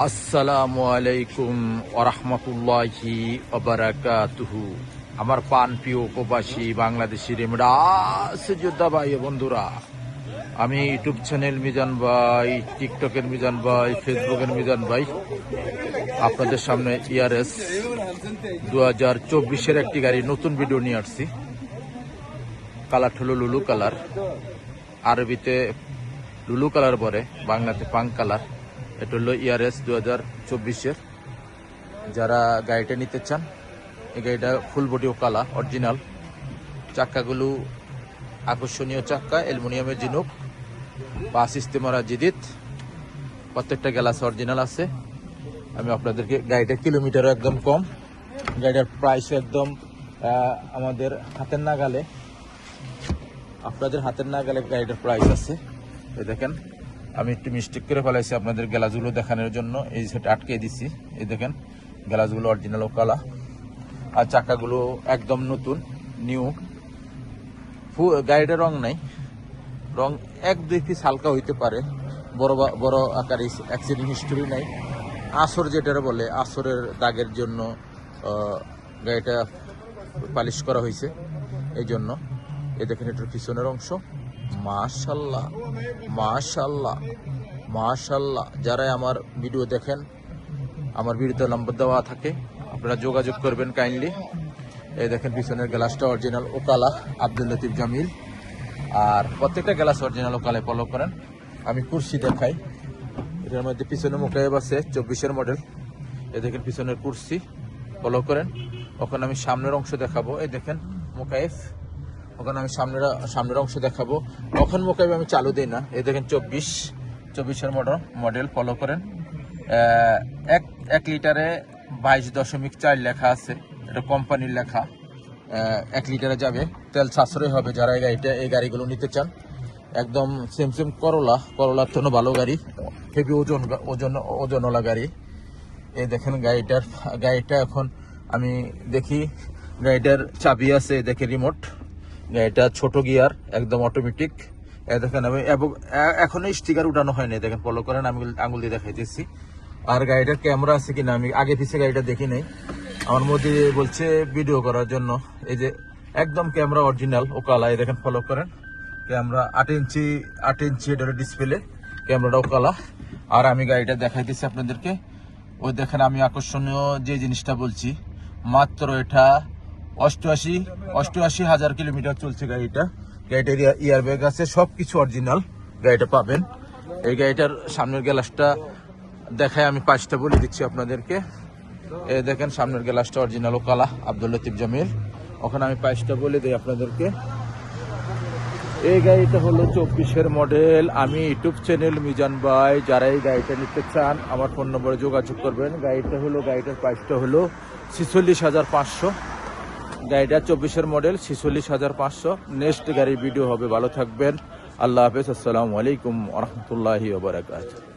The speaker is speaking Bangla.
আসসালামু আলাইকুম ওরহমতুল্লাহি ওবারাকাতুহু। আমার পান প্রিয় প্রবাসী বাংলাদেশি রেমডাস যোদ্ধা ভাই বন্ধুরা, আমি ইউটিউব চ্যানেল মিজান ভাই, টিকটকের মিজান ভাই, ফেসবুকের মিজান ভাই আপনাদের সামনে ইয়ারএস 2024-এর একটি গাড়ি নতুন ভিডিও নিয়ে আসছি। কালারটা হলো লুলু কালার, আরবিতে লুলু কালার বলে, বাংলাতে পাং কালার। এটা হলো ইয়ারএস 2024-এর। যারা গাড়িটা নিতে চান, এই গাড়িটা ফুল বডি ও কালা অরিজিনাল। চাক্কাগুলো আকর্ষণীয় চাক্কা, অ্যালুমিনিয়ামের জিনুক, পাঁচ ইস্তেমারা জিদিত, প্রত্যেকটা গ্লাস অরিজিনাল আছে। আমি আপনাদেরকে গাড়িটা কিলোমিটারও একদম কম, গাড়িটার প্রাইস একদম আমাদের হাতের নাগালে, আপনাদের হাতের নাগালে গাড়িটার প্রাইস আছে। এই দেখেন, আমি একটু মিস্টেক করে ফেলাইছি আপনাদের গ্লাসগুলো দেখানোর জন্য, এই সেটা আটকে দিছি। এই দেখেন গ্লাসগুলো অরিজিনাল ও কালা, আর চাকাগুলো একদম নতুন নিউ। গাড়িটার রং নাই, রং এক দুই পিস হালকা হইতে পারে, বড় আকারে অ্যাক্সিডেন্ট হিস্টোরি নাই। আসর যেটা বলে, আসরের দাগের জন্য গাড়িটা পালিশ করা হয়েছে, এই জন্য। এই দেখেন এটার পিছনের অংশ, মাশাল্লাহ মাশাল্লাহ মাশাল্লাহ। যারাই আমার ভিডিও দেখেন, আমার ভিডিওতে নম্বর দেওয়া থাকে, আপনারা যোগাযোগ করবেন কাইন্ডলি। এই দেখেন পিছনের গ্লাসটা অরিজিনাল ও কালা, আব্দুল লতিফ জামিল। আর প্রত্যেকটা গ্লাস অরিজিনাল ও কালায় ফলো করেন। আমি কুরসি দেখাই, এটার মধ্যে পিছনে মুকাইব আছে 24-এর মডেল। এই দেখেন পিছনের কুরসি ফলো করেন। ওখানে আমি সামনের অংশ দেখাবো, এই দেখেন মুকাইফ। ওখানে আমি সামনের অংশ দেখাবো, ওখানে মোকাইবে আমি চালু দিই না। এই দেখেন 24-এর মডেল ফলো করেন। 1 লিটারে 22.4 লেখা আছে, এটা কোম্পানির লেখা। 1 লিটারে যাবে, তেল সাশ্রয় হবে। যারা এই গাড়িগুলো নিতে চান, একদম সেম করলার জন্য ভালো গাড়ি, হেভি ওজনওয়ালা গাড়ি। এই দেখেন গাড়িটা এখন আমি দেখি, গাড়িটার চাবি আছে, দেখে রিমোট। এটা ছোট গিয়ার, একদম অটোমেটিক। দেখেন আমি এখনো স্টিকার উঠানো হয়নি, দেখেন ফলো করেন, আমি আঙুল দিয়ে দেখাইতেছি। আর গাড়িটার ক্যামেরা আছে কিনা আমি আগে পিছিয়ে গাড়িটা দেখি নাই, আমার মধ্যে বলছে ভিডিও করার জন্য। এই যে একদম ক্যামেরা অরিজিনাল ও কালা, এই দেখেন ফলো করেন। ক্যামেরা 8 ইঞ্চি এটার ডিসপ্লে, ক্যামেরাটাও কালা। আর আমি গাড়িটা দেখাইতেছি আপনাদেরকে। ওই দেখেন আমি আকর্ষণীয় যে জিনিসটা বলছি, মাত্র এটা 88,000 কিলোমিটার চলছে গাড়িটার ইয়ারব্যাগ আছে, সবকিছু অরিজিনাল গাড়িটা পাবেন। এই গাড়িটার সামনের গ্লাসটা দেখায় আমি পাঁচটা বলে দিচ্ছি আপনাদেরকে। এই দেখেন সামনের গ্লাসটা অরিজিনাল ও কালা, আব্দুল লতিফ জামিল। ওখানে আমি পাঁচটা বলে দিই আপনাদেরকে। এই গাড়িটা হলো 24-এর মডেল। আমি ইউটিউব চ্যানেল মিজান ভাই, যারা এই গাড়িটা নিতে চান আমার ফোন নম্বরে যোগাযোগ করবেন। গাড়িটার প্রাইসটা হলো 46,500। গাড়িটা 24-এর মডেল, 46,500। নেক্সট গাড়ির ভিডিও হবে, ভালো থাকবেন, আল্লাহ হাফেজ, আসসালামু আলাইকুম ওরহমতুল্লাহি ওয়া বারাকাতুহু।